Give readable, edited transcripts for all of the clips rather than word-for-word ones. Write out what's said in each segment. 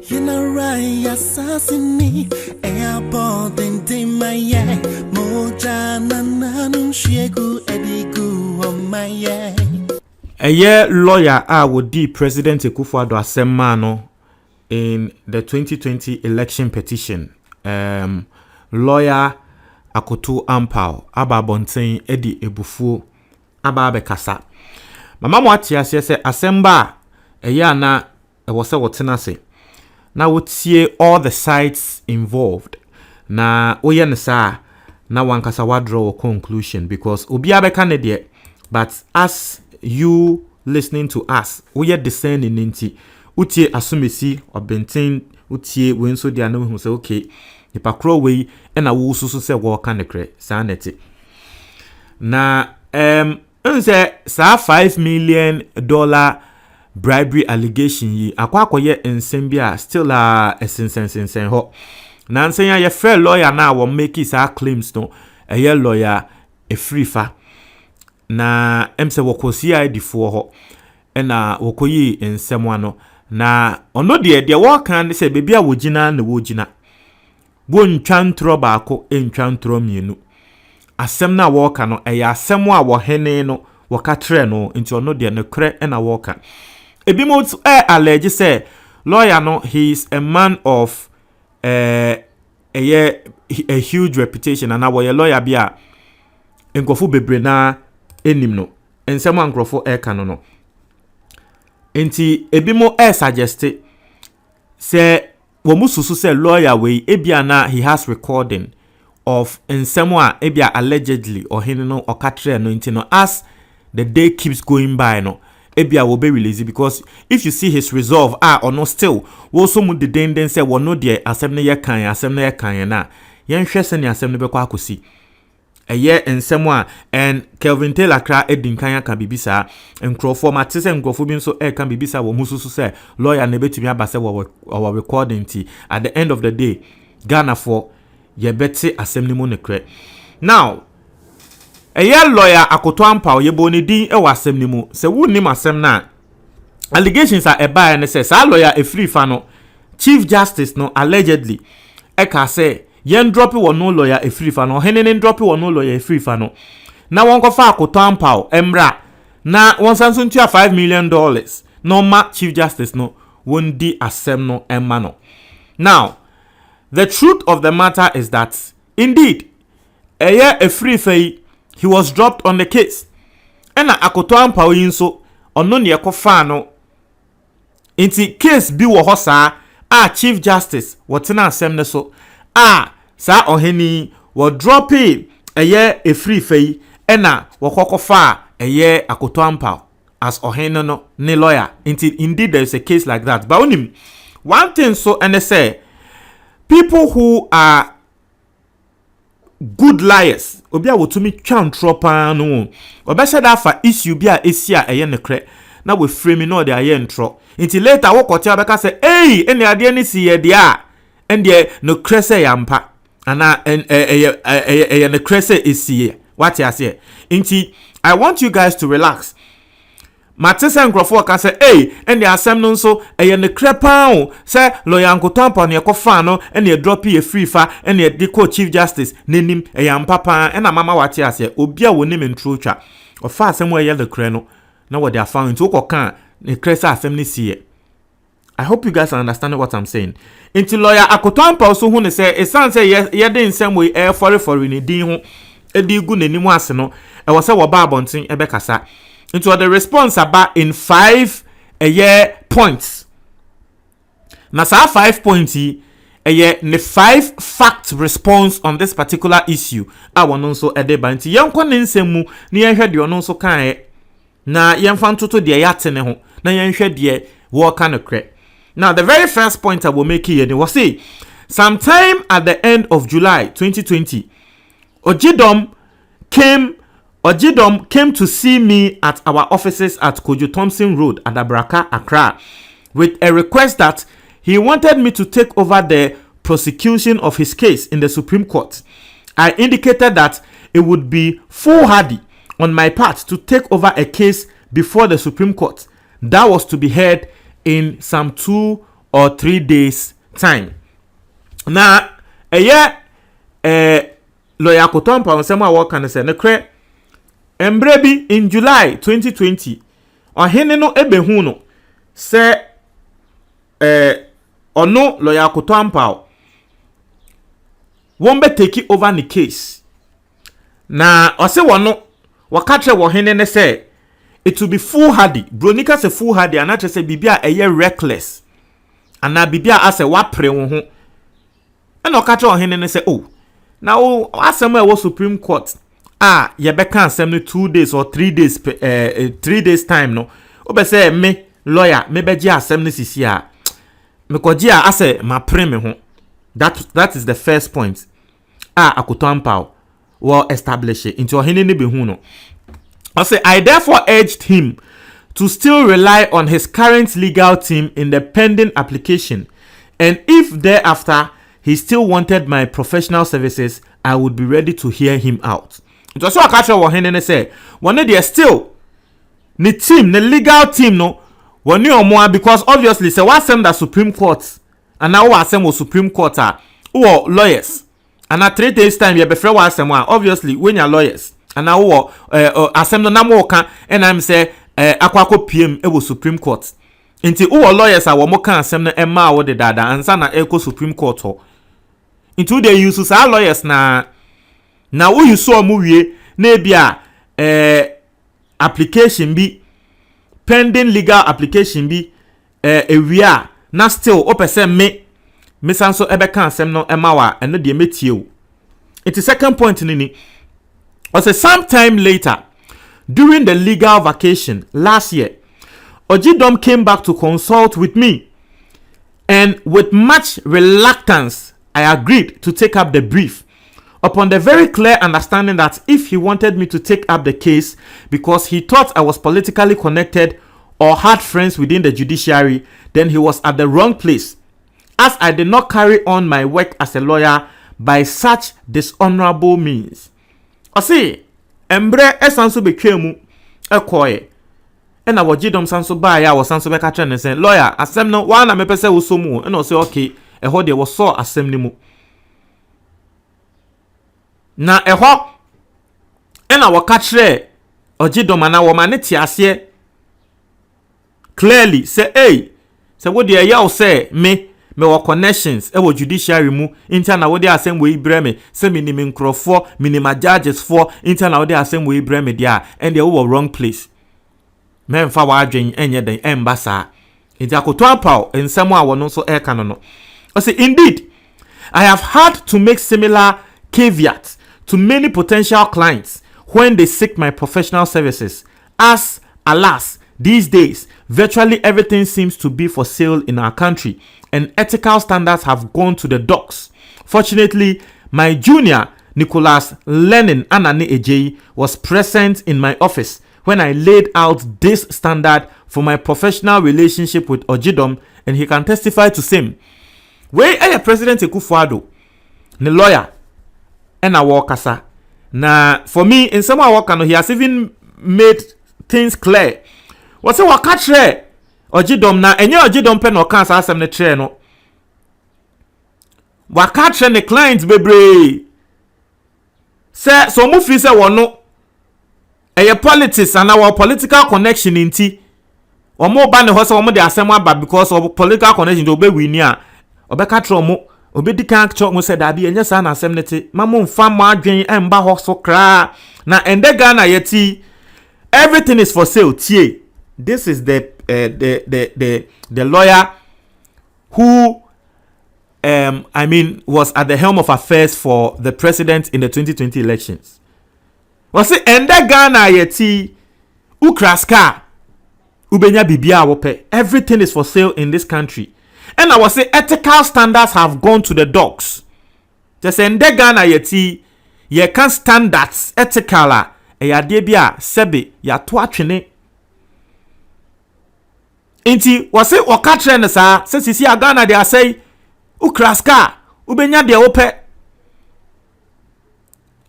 You know right, assassinate. Airport and Timaya. Moja nananum shegu edigu on my yeah. A year lawyer would be President Akufo Addo Asemmano in the 2020 election petition. Lawyer Akoto Ampao Aba Bonten Edi Ebufu Aba Bekasa. Mama Mwatia says Asemba a year na was a watenase. Now would see all the sides involved. Na oyensa na wankasa wa draw a conclusion because Ubiabe Canadian, but as you listening to us, we are discerning into utie asumesi or benten utie when so dia no who say okay, nipa crow way and a wo susu say wo kan nekre sanity. Na say sa $5 million bribery allegation yi akwakoye nsembia still sensen ho. Na nsenya ye fair lawyer na wo make sa claims no a ye lawyer a free fa. Na emse wokosi ID for ho ena wokoyi ensemo ano na ono de wo kan se bebia wogina na wogina bo ntwantro baako entwantro mienu asem na wo ka no eya asem a wo hene no wo ka tre no nti ono de ne kre ena wo ka ebi mo allege say lawyer no he is a man of a huge reputation and our lawyer bia enkofu bebre na enim no ensem ankrofo ka no enti ebimo suggest say wo mususu say lawyer we ebia na he has recording of ensem a ebia allegedly or hini no okatre no enti no as the day keeps going by no ebia will be released because if you see his resolve or no still wo so mu the den say wo no de asem na ye kan na yen hwese ne asem ne bekọ akosi eye ensem a and Kelvin Taylor kra edin kan aka bibisa enkrofo matese enkrofo bi nso kan bibisa wo mususu say lawyer na betumi abase wo recording ti at the end of the day Ghana for ye beti asem ni mu ne kre now eye lawyer Akoto Ampao ye bo ne din e wasem ni mu se wu nim asem na allegations are eba ne say sa lawyer e free fa no Chief Justice no allegedly e ka say yen drop one no lawyer a free fa no henene drop one no lawyer a free fa no na won ko fa Akoto Ampao emra na won sanso ntua $5 million no ma Chief Justice no won di asem no emma no. Now the truth of the matter is that indeed a free fa he was dropped on the case and Akoto Ampao yinso ono ne ekofa no inti case bi wo ho saa Chief Justice wotena asem ne so sa oheni wo drop a free fee ena wokokofa Akoto Ampao as oheni no ne lawyer indeed there is a case like that but one thing so and they say people who are good liars obi a wotumi twantro pa no obese da fa issue bi a esia ne kre na we frame no de aye ntro inti later wo kote abeka say ene ade ni si ye de a ende no kre say yampa ana ne kre say esie what you say inti I want you guys to relax matese nkrofo ka say ende asem no nso ne kre pa o say lawyer Akoto Ampao ne ekofa no ene drop e free fa ene de ko Chief Justice nenim yampa pa ena mama what you say obi a wonim ntro twa ofa asem wo ye the kre no na what they are found to kokan ne kre say asem ne sie. I hope you guys are understanding what I'm saying. Inti lawyer Akoto Ampao so hu ne say esan say ye de nsem we for ni din ho edi gu nanimu ase no e wo say wo ba abonten e be kasa. Into the response about in 5 points. Na sa 5 points ne 5 fact response on this particular issue. I want also edeba nti yenkɔ ne nsɛmu ne yɛhwɛ de ɔno nso kan na yɛmfa ntoto de yɛate ne ho na yɛhwɛ de wo ka no kre. Now the very first point I will make here was say sometime at the end of July 2020 Ojidom came to see me at our offices at Kojo Thompson Road at Abraka, Accra, with a request that he wanted me to take over the prosecution of his case in the Supreme Court. I indicated that it would be foolhardy on my part to take over a case before the Supreme Court that was to be heard in some 2 or 3 days time. Na lawyer Akufo Addo nsɛm a wɔka ne sɛ ne kre embre bi in July 2020 ɔhene no ebehu no sɛ ɔno lawyer Akufo Addo won be take over the case na ɔse wɔno wɔka kyerɛ wɔhene ne sɛ it will be foolhardy bronika se foolhardy anakyerɛ sɛ bibia ɛyɛ reckless ana bibia asɛ wapre wo ho ɛna ɔka kyerɛ ɔhene ne sɛ oh na wo asɛm a ɛwɔ Supreme Court yɛbɛka asɛm no 2 days or 3 days 3 days time no obɛsɛ me lawyer me bɛgye asɛm no sisi a mekɔgye a asɛ mapre me ho. That is the first point. Akufo Addo will establish it into ohene ne behu no. I therefore urged him to still rely on his current legal team in the pending application, and if thereafter he still wanted my professional services, I would be ready to hear him out. It was so a catcher ohene ne say, one day still the team, the legal team no, one new more because obviously say what send the Supreme Court. And now asem was Supreme Court or lawyers. And at 3 days time you be free asem obviously when you're lawyers. And now asem no na mo ka and I'm say akwako PM e was Supreme Court. Inti lawyers are mo kan asem no emma wo de dada ansa na e ko Supreme Court ho. Into they use our lawyers na wo you saw mu wie na bia application bi pending legal application bi ewia na still opese me sanso ebeka asem no emawa eno de metie o. It is second point ni was sometime later during the legal vacation last year Ojidom came back to consult with me, and with much reluctance I agreed to take up the brief upon the very clear understanding that if he wanted me to take up the case because he thought I was politically connected or had friends within the judiciary, then he was at the wrong place, as I did not carry on my work as a lawyer by such dishonorable means. Ɔse embre esanso betwemu ekoye ena wogidom sanso ba ya wo sanso beka kyerɛ ne sɛ lawyer asɛm no wa na mepɛ sɛ wo so mu ena ɔse okay ɛhɔ de wo so asɛm ni mu na ɛhɔ ena wɔka kyerɛ ogidom ana wo ma ne te ase clearly say say wo de ɛyɛ wo sɛ me wɔ connections e wɔ judiciary mu inta na wo de asɛm wo ibrɛ me sɛ minimum nkrɔfo minimum judges for inta na wo de asɛm wo ibrɛ me dia and they were wrong place men fa wa adwen enye den embasa inta Akufo Addo ensɛm a wo no so ɛka no no I say indeed I have had to make similar caveats to many potential clients when they seek my professional services, as alas these days virtually everything seems to be for sale in our country and ethical standards have gone to the dogs. Fortunately, my junior Nicholas Lenin Anani Ejeyi was present in my office when I laid out this standard for my professional relationship with Ojidom, and he can testify to same. Where President Akufo Addo, the lawyer, and I work kasa. Na for me, in some work, he has even made things clear. What's a catch Ojidom na enye Ojidom pe no kan sa asem ne tre no waka tre ne clients bebre se so mu fi se wono eye politics and our political connection inti omo ba ne ho se omo de asem aba because of political connection do be wini a obeka tre omo obedi kan cho mo se da bi enye sa na asem ne te mamo mfa mo adwen emba ho so kra na ende Ghana yeti everything is for sale tie. This is the lawyer who was at the helm of affairs for the president in the 2020 elections. Was it ende Ghana yeti ukraska ubenya bibia wope. Everything is for sale in this country. And I was say ethical standards have gone to the dogs. Just ende Ghana yeti ye can standards ethical ya debia sebe ya to atwene. Inti wase waka trend sa se sisi Ghana de asai ukraska ubenya de wope.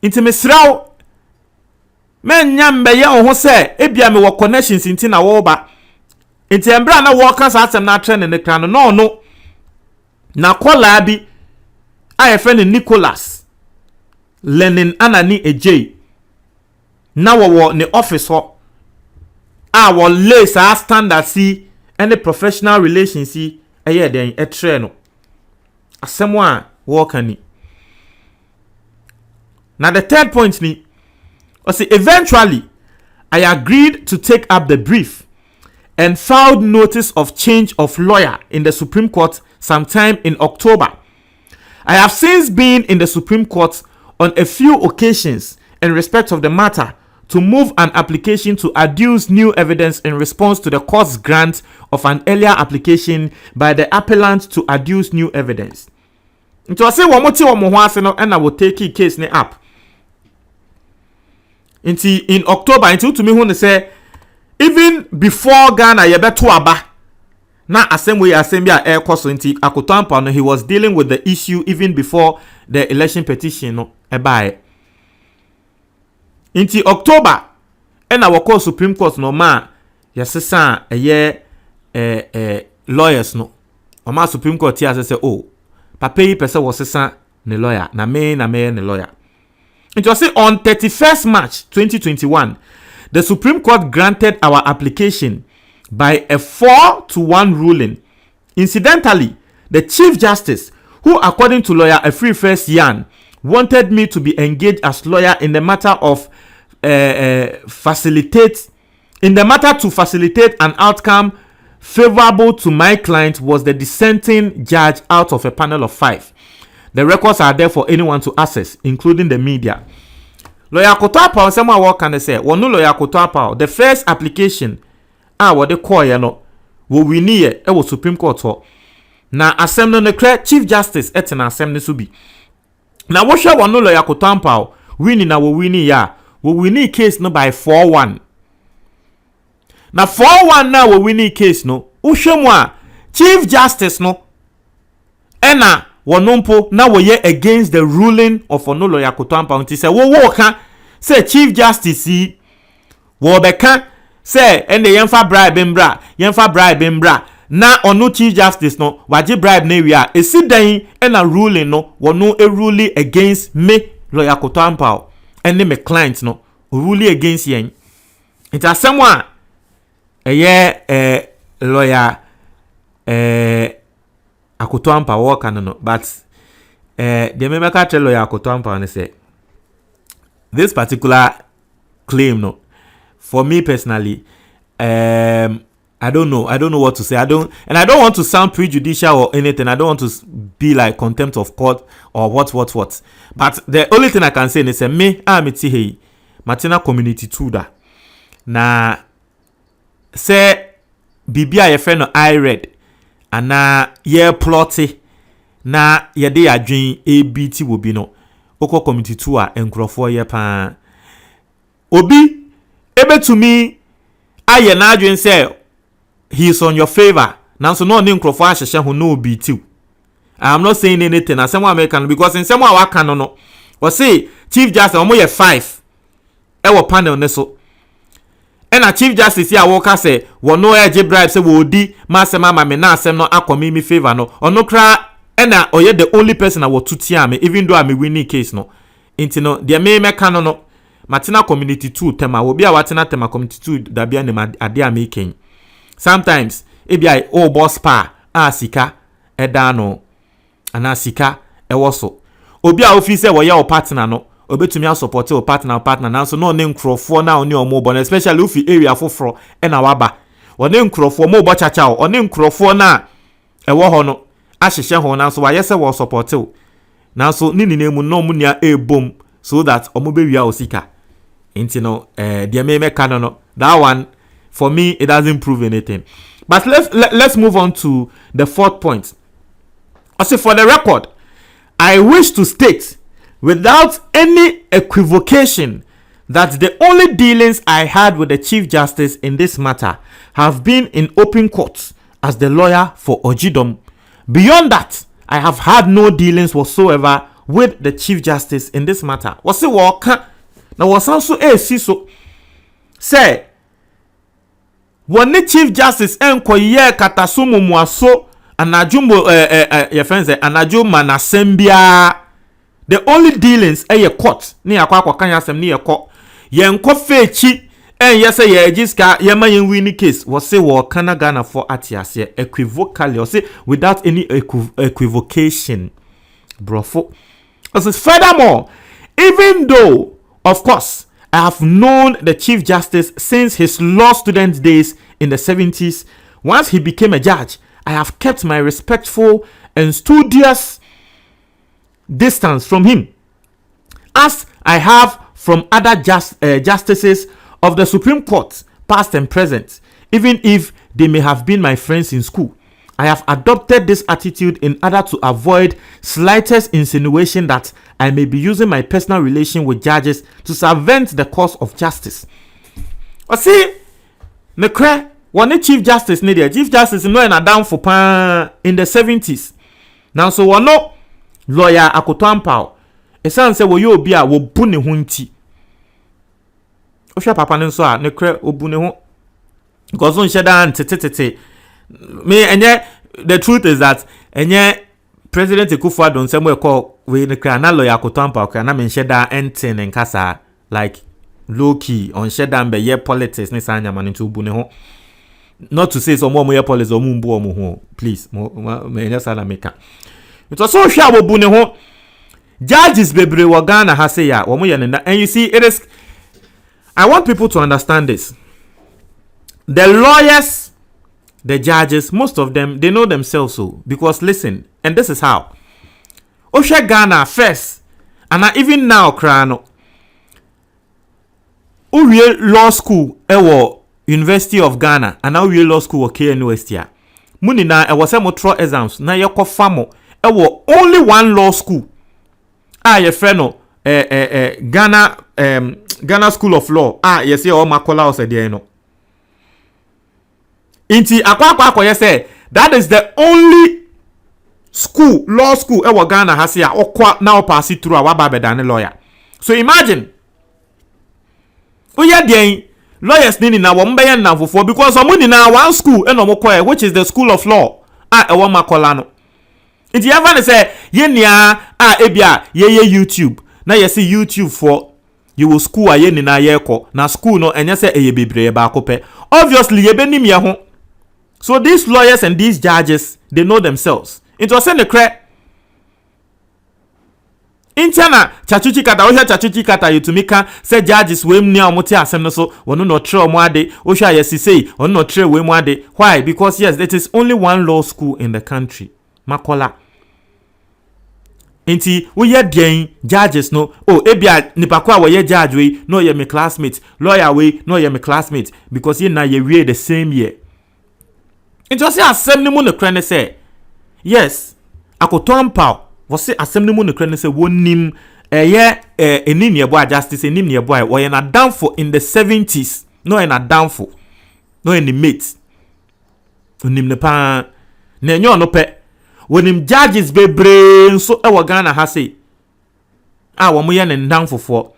Inti mesraw men nyambe ye ho se ebia me wo connections inti na wo ba. Inti embra na wo ka sa atem na trend ne kra no no na kola bi a friend Nicholas Lenin anani ej na wo ne office ho a wo lace a standard si any professional relations si eye den etre no asemo a wo kani. Now the third point ni eventually I agreed to take up the brief and filed notice of change of lawyer in the Supreme Court sometime in October. I have since been in the Supreme Court on a few occasions in respect of the matter to move an application to adduce new evidence in response to the court's grant of an earlier application by the appellant to adduce new evidence. Nti I say one more thing one more ase no and I will take the case ni up. Nti in October until to me who say even before Ghana yebeto aba na assembly a air course nti Akoto Ampao no he was dealing with the issue even before the election petition no ebae. Nti October and our court Supreme Court no ma yesesa lawyers no oma Supreme Court here say oh papa yi pese wo sesa ne lawyer na me ne lawyer. It was on 31st March 2021 the Supreme Court granted our application by a 4-1 ruling. Incidentally, the Chief Justice, who according to lawyer Afri Yan, wanted me to be engaged as lawyer in the matter of facilitate an outcome favorable to my client, was the dissenting judge out of a panel of 5. The records are there for anyone to access, including the media. Lawyer Akoto Ampao someone what can I say? One no lawyer Akoto Ampao, the first application what they call no wo wini ye e wo Supreme Court ho. Na asem no clear Chief Justice etina asem ne so bi. Na wo hwe one no lawyer Akoto Ampao wini na wo wini ya wo wini case no by 4-1. Na 4-1 na wo wini case no wo hwe mu a Chief Justice no ena wonompo na wo ye against the ruling of ono lawyer Akoto Ampao nti se wo ka say Chief Justice yi wo beka say ende yemfa bribe mbra na ono Chief Justice no waje bribe na wi a esi dan ena ruling no wono e ruling against me lawyer Akoto Ampao ene me client no ruling against yen nti asem a lawyer Akoto Ampao wo kan no but the member tell lawyer Akoto Ampao and say this particular claim no for me personally I don't know what to say. I don't want to sound prejudicial or anything. I don't want to be like contempt of court or what but the only thing I can say is me amiti hey Martina community too da na say bibia ye friend no I read ana ye plotty na ye de adwen ABT wo bi no oko community 2 a enkrofo ye pa obi ebetumi aye na adwen say he is on your favor nanso no ne enkrofo ahyehye ho no obi tiu. I'm not saying anything as someone American because in someone waka no or say Chief Justice omo ye 5 e wo panel ne so and a Chief Justice here woka say wono eje bribe say wo di masema mame na asem no akomi mi favor no ono kra ena oye the only person I want to tear me even though I'm a winning case no inti no dia me meka no Martina community 2 tema obi a watina tema community 2 da bia ne ade a making sometimes ebi ai o boss pa sika eda no ana sika ewoso obi a ofi say wo ye o partner no obetumi a support o partner nanso no ne nkrofo na oni omo bon especially ufi area foforo e na waba one nkrofo mo bo chacha o ne nkrofo na ewo ho no ahyehye ho nanso wa yese wo support o nanso nini nemu no mu nia ebom so that omo be wi a osika enti no dia me meka no that one for me it doesn't prove anything. But let's move on to the fourth point. Also for the record, I wish to state without any equivocation that the only dealings I had with the Chief Justice in this matter have been in open court as the lawyer for Ojidom. Beyond that, I have had no dealings whatsoever with the Chief Justice in this matter. Was it walk? Now was also so say when the Chief Justice enko ye katasumu muaso Anajumbo your friends anajuma na sembia. The only dealings ye court ni akwa kanya asem ni ye court. Ye nko fechi yes ye jiska ye ma ye win case was say wo kana Ghana for atiase equivocally or say without any equivocation. Brofo. As furthermore, even though of course I have known the Chief Justice since his law student days in the 70s, once he became a judge, I have kept my respectful and studious distance from him, as I have from other justices of the Supreme Court, past and present, even if they may have been my friends in school. I have adopted this attitude in order to avoid slightest insinuation that I may be using my personal relation with judges to circumvent the cause of justice. I see, the one Chief Justice needed. Chief Justice no na down for pan in the 70s. Now so one no lawyer Akufo Addo. Esan say wo yo bi a wo bu ne ho nti. O hwa papa ne so a ne kra obu ne ho. Because on sheda tete. Me enye the truth is that enye President Akufo Addo nsem we call we ne kra na lawyer Akufo Addo kra na me sheda enten nkasa like low key on sheda mbe ye politics ne sanya man nti obu ne ho. Not to say some more politics or mumbu or muho, please. Me just make it was so sure obu ne ho. Judges bebre wa Ghana ha say ya and you see it is. I want people to understand this. The lawyers, the judges, most of them they know themselves so because listen, and this is how. Osha Ghana first, and even now krano. Uwe law school ewo University of Ghana and now we law school okay university. Muni na e was a motro exams na ye famo e only one law school. Ye friend no Ghana School of Law. Yes all makola ose there no. Inti akwa ye say that is the only school law school e Ghana has here okwa now pass it through our babeda lawyer. So imagine oya den lawyers nini na wo mbeye na fofo because omuni na one school and omokwa which is the School of Law e wo makola no. Inti ever say ye nia ebia ye YouTube na ye see YouTube for you will school aye ni na ye ko na school no enye say eye bebre ba kope obviously ye benim ye ho. So these lawyers and these judges they know themselves. It was in the crack Intiana chachuchi kata ohia chachuchi kata yutumika say judges we mnia omote asem no so wono no tre omo ade ohia yesi say wono no tre we mu ade. Why? Because yes, it is only one law school in the country. Makola. Inti we ye den judges no ebia nipa kwa we ye judge we no ye me classmate, lawyer we no ye me classmate because ye na ye we the same year. Inti o say asem ni mu no kra ne say yes, Akufo Addo was say asem ni mu no kra ne say wonim eni ne boy justice eni ne boy wo ye na down for in the 70s no ye na down for no ye ni mate onim ne pa na enyo no pe wonim judges bebre so e wo Ghana ha say wo mo ye ne ndan fofo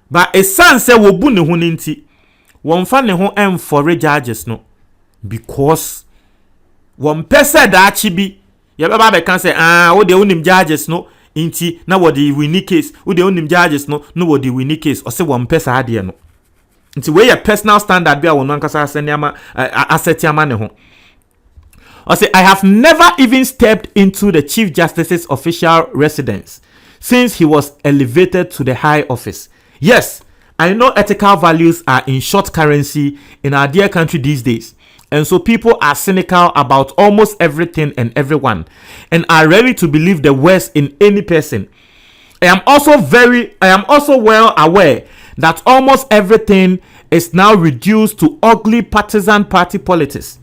but a san say wo bu ne ho nti won fa ne ho for judges no because won pese da chi bi ye baba be kan say wo de wonim judges no nti na wo de win case wo de wonim judges no wo de win case o say won pese ade no nti we your personal standard bia won ankasa aseniama asetiama ne ho. I say, I have never even stepped into the Chief Justice's official residence since he was elevated to the high office. Yes, I know ethical values are in short currency in our dear country these days. And so people are cynical about almost everything and everyone and are ready to believe the worst in any person. I am also well aware that almost everything is now reduced to ugly partisan party politics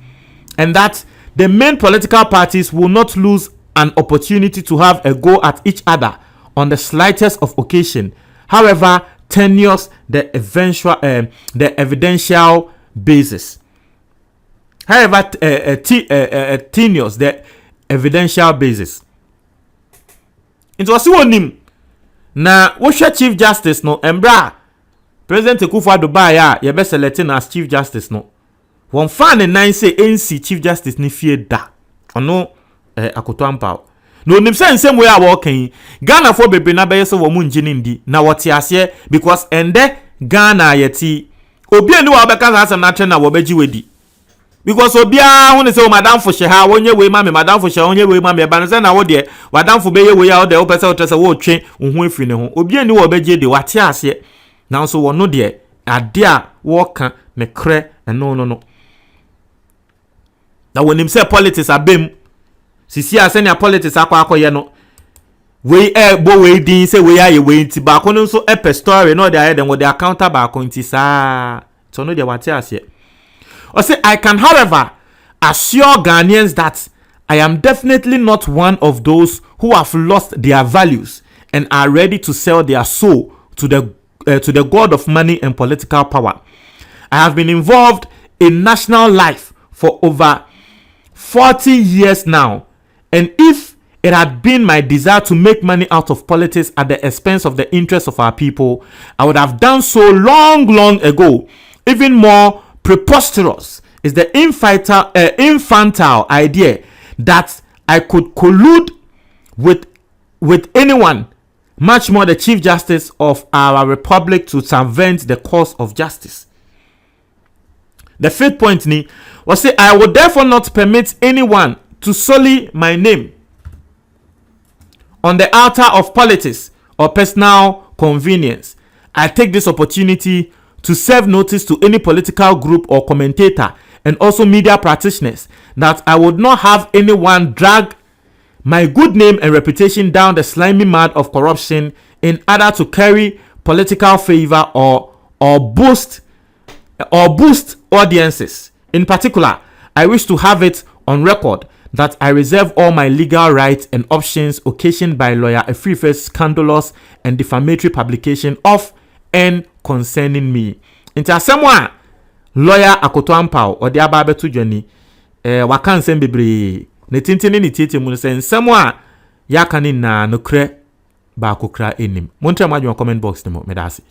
and that the main political parties will not lose an opportunity to have a go at each other on the slightest of occasion, however tenuous the evidential basis. However tenuous the evidential basis. It was one him. Na wosha Chief Justice no embra President Akufo Addo ba ya ye be selecting as Chief Justice no. One fan and nine say NC Chief Justice ni fie da. Ono Akoto Ampao. No nim say nsem we a wo kan Ghana for bebe na be so wo mu ngini ndi na wote ase because ende Ghana yeti obi ani wa be kan asem na twe na wo beji wedi because obia hu ne say o madam fo she ha wonye we ma me madam fo she wonye we ma me ba no say na wo de madam fo be ye we ya wo de wo pese wo tese wo twe hu afiri ne ho obi ani wo beji de wate ase na so wo no de ade a wo kan me kre no na wonim say politics abem sisi asenia politics akwa no we bo we din say we aye we nti ba ko no so epe story no dey then with the counter ba ko nti sa so no dey wate ase or say I can however assure Ghanaians that I am definitely not one of those who have lost their values and are ready to sell their soul to the god of money and political power. I have been involved in national life for over 40 years now. And if it had been my desire to make money out of politics at the expense of the interests of our people, I would have done so long ago. Even more preposterous is the infantile idea that I could collude with anyone, much more the Chief Justice of our Republic, to circumvent the cause of justice. The fifth point was say I would therefore not permit anyone to sully my name on the altar of politics or personal convenience. I take this opportunity to serve notice to any political group or commentator and also media practitioners that I would not have anyone drag my good name and reputation down the slimy mud of corruption in order to carry political favor or boost audiences. In particular, I wish to have it on record that I reserve all my legal rights and options occasioned by lawyer Efrife's scandalous and defamatory publication of and concerning me. Into assemwa lawyer Akoto Ampao or the ababe to journey wakan sem bebre ne tintini ni tete mu se nsɛm ya kani na no kre ba kokra enim. Montre ma comment box no me da ase.